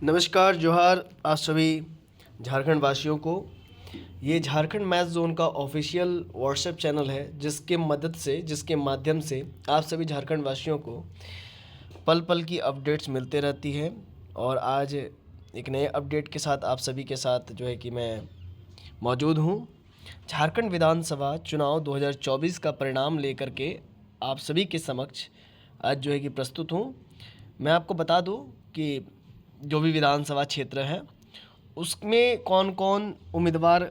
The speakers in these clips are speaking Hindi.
नमस्कार, जोहार आप सभी झारखंड वासियों को। ये झारखंड मैथ ज़ोन का ऑफिशियल व्हाट्सएप चैनल है, जिसके माध्यम से आप सभी झारखंड वासियों को पल पल की अपडेट्स मिलते रहती है। और आज एक नए अपडेट के साथ आप सभी के साथ जो है कि मैं मौजूद हूँ। झारखंड विधानसभा चुनाव 2024 का परिणाम लेकर के आप सभी के समक्ष आज जो है कि प्रस्तुत हूँ। मैं आपको बता दूँ कि जो भी विधानसभा क्षेत्र है उसमें कौन कौन उम्मीदवार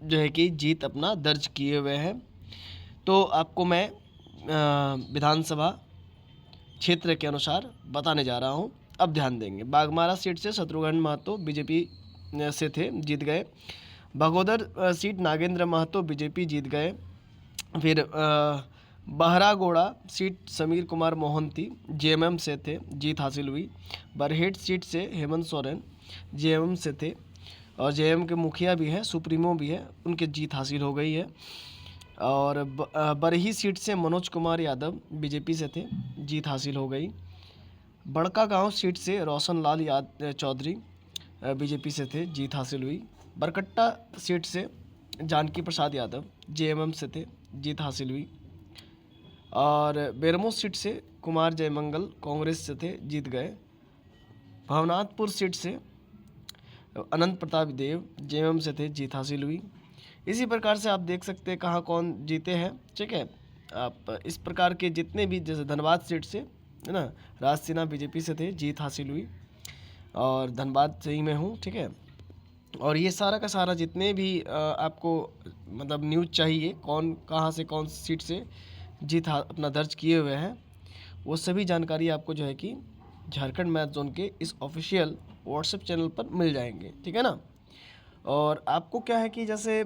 जो है कि जीत अपना दर्ज किए हुए हैं। तो आपको मैं विधानसभा क्षेत्र के अनुसार बताने जा रहा हूं। अब ध्यान देंगे। बागमारा सीट से शत्रुघ्न महतो बीजेपी से थे, जीत गए। बगोदर सीट नागेंद्र महतो बीजेपी जीत गए। फिर बहरागोड़ा सीट समीर कुमार मोहंती जेएमएम से थे, जीत हासिल हुई। बरहेट सीट से हेमंत सोरेन जेएमएम से थे और जेएमएम के मुखिया भी हैं, सुप्रीमो भी है, उनकी जीत हासिल हो गई है। और बरही सीट से मनोज कुमार यादव बीजेपी से थे, जीत हासिल हो गई। बड़का गांव सीट से रोशन लाल चौधरी बीजेपी से थे, जीत हासिल हुई। बरकट्टा सीट से जानकी प्रसाद यादव जेएमएम से थे, जीत हासिल हुई। और बेरमो सीट से कुमार जयमंगल कांग्रेस से थे, जीत गए। भवनाथपुर सीट से अनंत प्रताप देव जेएमएम से थे, जीत हासिल हुई। इसी प्रकार से आप देख सकते हैं कहाँ कौन जीते हैं। ठीक है, आप इस प्रकार के जितने भी, जैसे धनबाद सीट से है ना, राज सिन्हा बीजेपी से थे, जीत हासिल हुई और धनबाद से ही मैं हूँ। ठीक है, और ये सारा का सारा जितने भी आपको मतलब न्यूज़ चाहिए, कौन कहाँ से कौन सीट से जीत अपना दर्ज किए हुए हैं, वो सभी जानकारी आपको जो है कि झारखंड मैथ जोन के इस ऑफिशियल व्हाट्सएप चैनल पर मिल जाएंगे। ठीक है ना। और आपको क्या है कि जैसे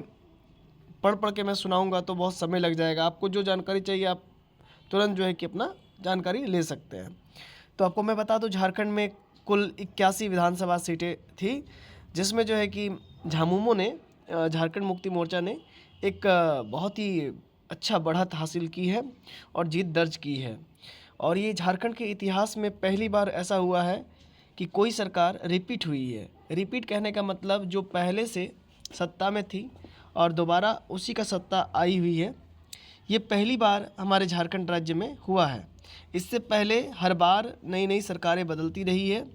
पढ़ के मैं सुनाऊंगा तो बहुत समय लग जाएगा। आपको जो जानकारी चाहिए आप तुरंत जो है कि अपना जानकारी ले सकते हैं। तो आपको मैं बता दूं, झारखंड में कुल 81 विधानसभा सीटें थी, जिसमें जो है कि झामुमो ने झारखंड मुक्ति मोर्चा ने एक बहुत ही अच्छा बढ़त हासिल की है और जीत दर्ज की है। और ये झारखंड के इतिहास में पहली बार ऐसा हुआ है कि कोई सरकार रिपीट हुई है। रिपीट कहने का मतलब जो पहले से सत्ता में थी और दोबारा उसी का सत्ता आई हुई है, ये पहली बार हमारे झारखंड राज्य में हुआ है। इससे पहले हर बार नई नई सरकारें बदलती रही है।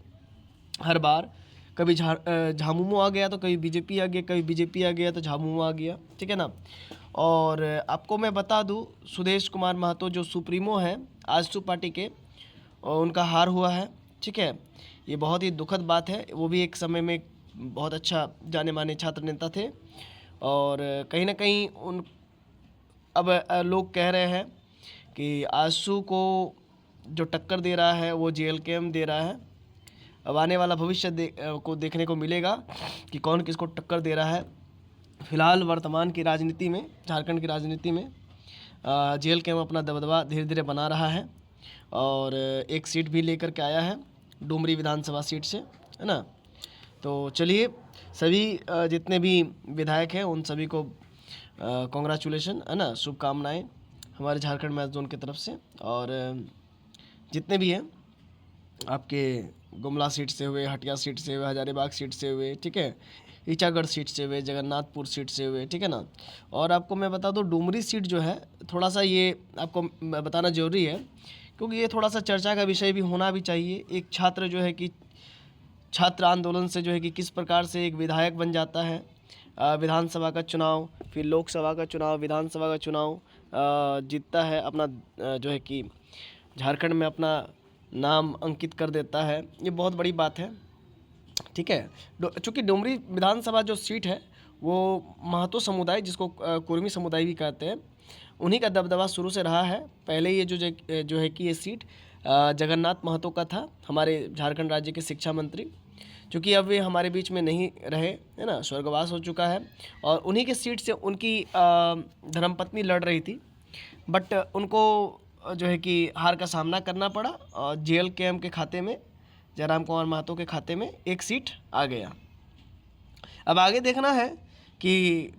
हर बार कभी झामुमो आ गया तो कभी बीजेपी आ गया, कभी बीजेपी आ गया तो झामुमो आ गया। ठीक है ना। और आपको मैं बता दूं, सुदेश कुमार महतो जो सुप्रीमो हैं आजसू पार्टी के, और उनका हार हुआ है। ठीक है, ये बहुत ही दुखद बात है। वो भी एक समय में बहुत अच्छा जाने माने छात्र नेता थे और कहीं ना कहीं उन अब लोग कह रहे हैं कि आजसू को जो टक्कर दे रहा है वो जेएलकेएम दे रहा है। अब आने वाला भविष्य को देखने को मिलेगा कि कौन किसको टक्कर दे रहा है। फिलहाल वर्तमान की राजनीति में, झारखंड की राजनीति में जेएलकेएम अपना दबदबा धीरे धीरे बना रहा है और एक सीट भी लेकर के आया है डुमरी विधानसभा सीट से, है ना। तो चलिए, सभी जितने भी विधायक हैं उन सभी को कॉन्ग्रेचुलेशन, है ना, शुभकामनाएं हमारे झारखंड मैथ जोन की तरफ से। और जितने भी हैं आपके गुमला सीट से हुए, हटिया सीट से हुए, हजारीबाग सीट से हुए, ठीक है, ईचागढ़ सीट से हुए, जगन्नाथपुर सीट से हुए, ठीक है ना। और आपको मैं बता दूं, डुमरी सीट जो है, थोड़ा सा ये आपको बताना ज़रूरी है क्योंकि ये थोड़ा सा चर्चा का विषय भी होना भी चाहिए। एक छात्र जो है कि छात्र आंदोलन से जो है कि किस प्रकार से एक विधायक बन जाता है, विधानसभा का चुनाव, फिर लोकसभा का चुनाव, विधानसभा का चुनाव जीतता है, अपना जो है कि झारखंड में अपना नाम अंकित कर देता है। ये बहुत बड़ी बात है। ठीक है, चूँकि डुमरी विधानसभा जो सीट है वो महतो समुदाय, जिसको कुर्मी समुदाय भी कहते हैं, उन्हीं का दबदबा शुरू से रहा है। पहले ये जो है कि ये सीट जगन्नाथ महतो का था, हमारे झारखंड राज्य के शिक्षा मंत्री, क्योंकि अब वे हमारे बीच में नहीं रहे, है ना, स्वर्गवास हो चुका है। और उन्हीं के सीट से उनकी धर्मपत्नी लड़ रही थी, बट उनको जो है कि हार का सामना करना पड़ा और जेएलकेएम के खाते में, जयराम कुमार महतो के खाते में एक सीट आ गया। अब आगे देखना है कि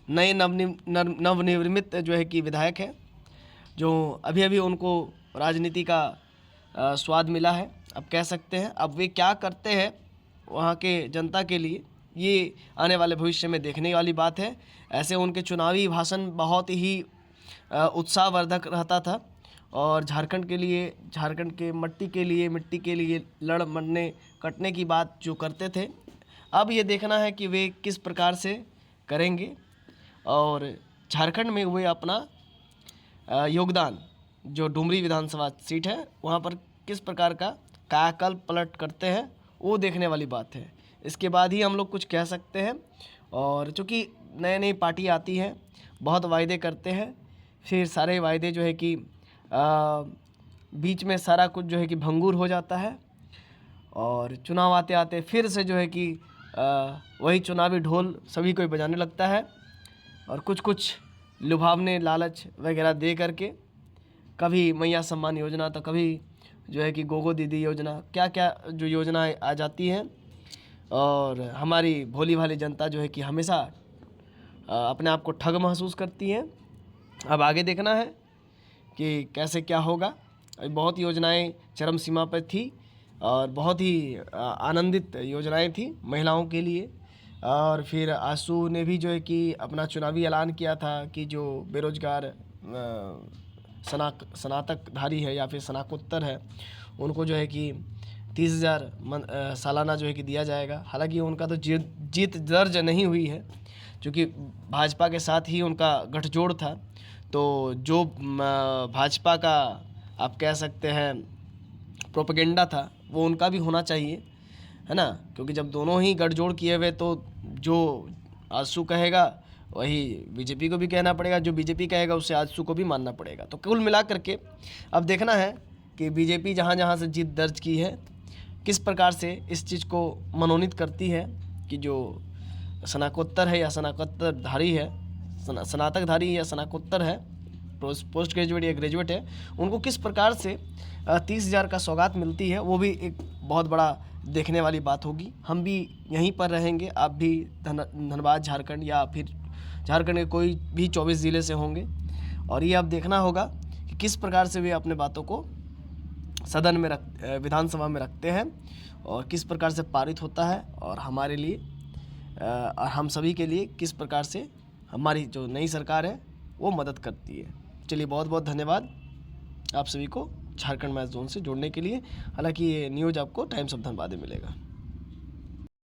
नए नवनिर्मित जो है कि विधायक है, जो अभी अभी उनको राजनीति का स्वाद मिला है, अब कह सकते हैं। अब वे क्या करते हैं वहाँ के जनता के लिए, ये आने वाले भविष्य में देखने वाली बात है। ऐसे उनके चुनावी भाषण बहुत ही उत्साहवर्धक रहता था और झारखंड के लिए, झारखंड के मिट्टी के लिए लड़ मरने कटने की बात जो करते थे। अब ये देखना है कि वे किस प्रकार से करेंगे और झारखंड में वे अपना योगदान, जो डुमरी विधानसभा सीट है वहाँ पर किस प्रकार का कायाकल्प पलट करते हैं, वो देखने वाली बात है। इसके बाद ही हम लोग कुछ कह सकते हैं। और चूँकि नई नई पार्टी आती है, बहुत वायदे करते हैं, फिर सारे वायदे जो है कि बीच में सारा कुछ जो है कि भंगुर हो जाता है और चुनाव आते आते फिर से जो है कि वही चुनावी ढोल सभी को बजाने लगता है और कुछ लुभावने लालच वगैरह दे करके, कभी मैया सम्मान योजना तो कभी जो है कि गोगो दीदी योजना, क्या क्या जो योजनाएं आ जाती हैं और हमारी भोली भाली जनता जो है कि हमेशा अपने आप को ठग महसूस करती है। अब आगे देखना है कि कैसे क्या होगा। बहुत योजनाएं चरम सीमा पर थी और बहुत ही आनंदित योजनाएं थी महिलाओं के लिए। और फिर आसू ने भी जो है कि अपना चुनावी ऐलान किया था कि जो बेरोजगार स्नातकधारी है या फिर स्नातकोत्तर है, उनको जो है कि 30,000 सालाना जो है कि दिया जाएगा। हालांकि उनका तो जीत दर्ज नहीं हुई है, क्योंकि भाजपा के साथ ही उनका गठजोड़ था। तो जो भाजपा का आप कह सकते हैं प्रोपेगेंडा था, वो उनका भी होना चाहिए, है ना, क्योंकि जब दोनों ही गठजोड़ किए हुए तो जो आजसू कहेगा वही बीजेपी को भी कहना पड़ेगा, जो बीजेपी कहेगा उससे आजसू को भी मानना पड़ेगा। तो कुल मिला करके अब देखना है कि बीजेपी जहाँ जहाँ से जीत दर्ज की है किस प्रकार से इस चीज़ को मनोनीत करती है कि जो स्नातकोत्तर है या स्नातकोत्तरधारी है, स्नातकधारी या स्नातकोत्तर है, पोस्ट ग्रेजुएट या ग्रेजुएट है, उनको किस प्रकार से 30,000 का सौगात मिलती है, वो भी एक बहुत बड़ा देखने वाली बात होगी। हम भी यहीं पर रहेंगे, आप भी धनबाद झारखंड या फिर झारखंड के कोई भी 24 ज़िले से होंगे और ये अब देखना होगा कि किस प्रकार से वे अपने बातों को सदन में विधानसभा में रखते हैं और किस प्रकार से पारित होता है और हमारे लिए और हम सभी के लिए किस प्रकार से हमारी जो नई सरकार है वो मदद करती है। चलिए, बहुत बहुत धन्यवाद आप सभी को झारखंड मैच जोन से जुड़ने के लिए। हालांकि ये न्यूज़ आपको टाइम्स ऑफ धनबाद में मिलेगा।